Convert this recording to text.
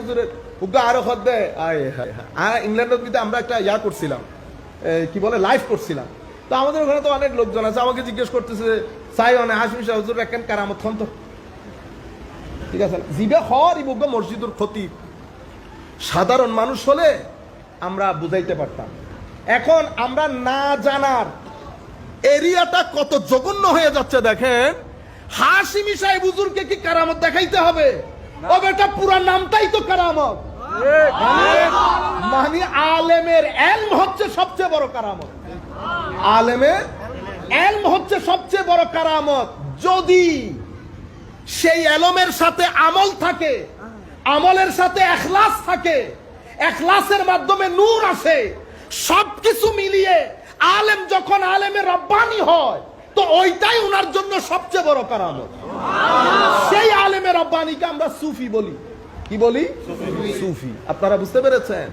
হুজুরের উগ্র আরো খত দেয় ইংল্যান্ডে আমরা একটা ইয়া করছিলাম, কি বলে লাইভ করছিলাম। তো আমাদের ওখানে তো অনেক লোকজন আছে, আমাকে জিজ্ঞেস করতেছে চাই অনেক হাসমি শাহ হুজুর একখান কারামত হন তো, ঠিক আছে জিবে হর ইবুগ্গ মসজিদুর ক্ষতি। সাধারণ মানুষ হলে আমরা বুঝাইতে পারতাম। এখন আমরা না জানার এরিয়াটা কত জঘন্য হয়ে যাচ্ছে দেখেন। হাশিমি সাহেব হুজুরকে কি কারামত দেখাইতে হবে? ও বেটা পুরা নামটাই তো কারামত। মানে আলেমের ইলম হচ্ছে সবচেয়ে বড় কারামত। আলেমের ইলম হচ্ছে সবচেয়ে বড় কারামত। যদি সেই ইলমের সাথে আমল থাকে, আমলের সাথে ইখলাস থাকে, ইখলাসের মাধ্যমে নূর আসে, সবকিছু মিলিয়ে আলেম যখন আলেমে রব্বানি হয় তো ওইটাই ওনার জন্য সবচেয়ে বড় কারামত। সেই আলেমে রব্বানিকে আমরা সুফি বলি। কি বলি? সুফি। আপনারা বুঝতে পেরেছেন?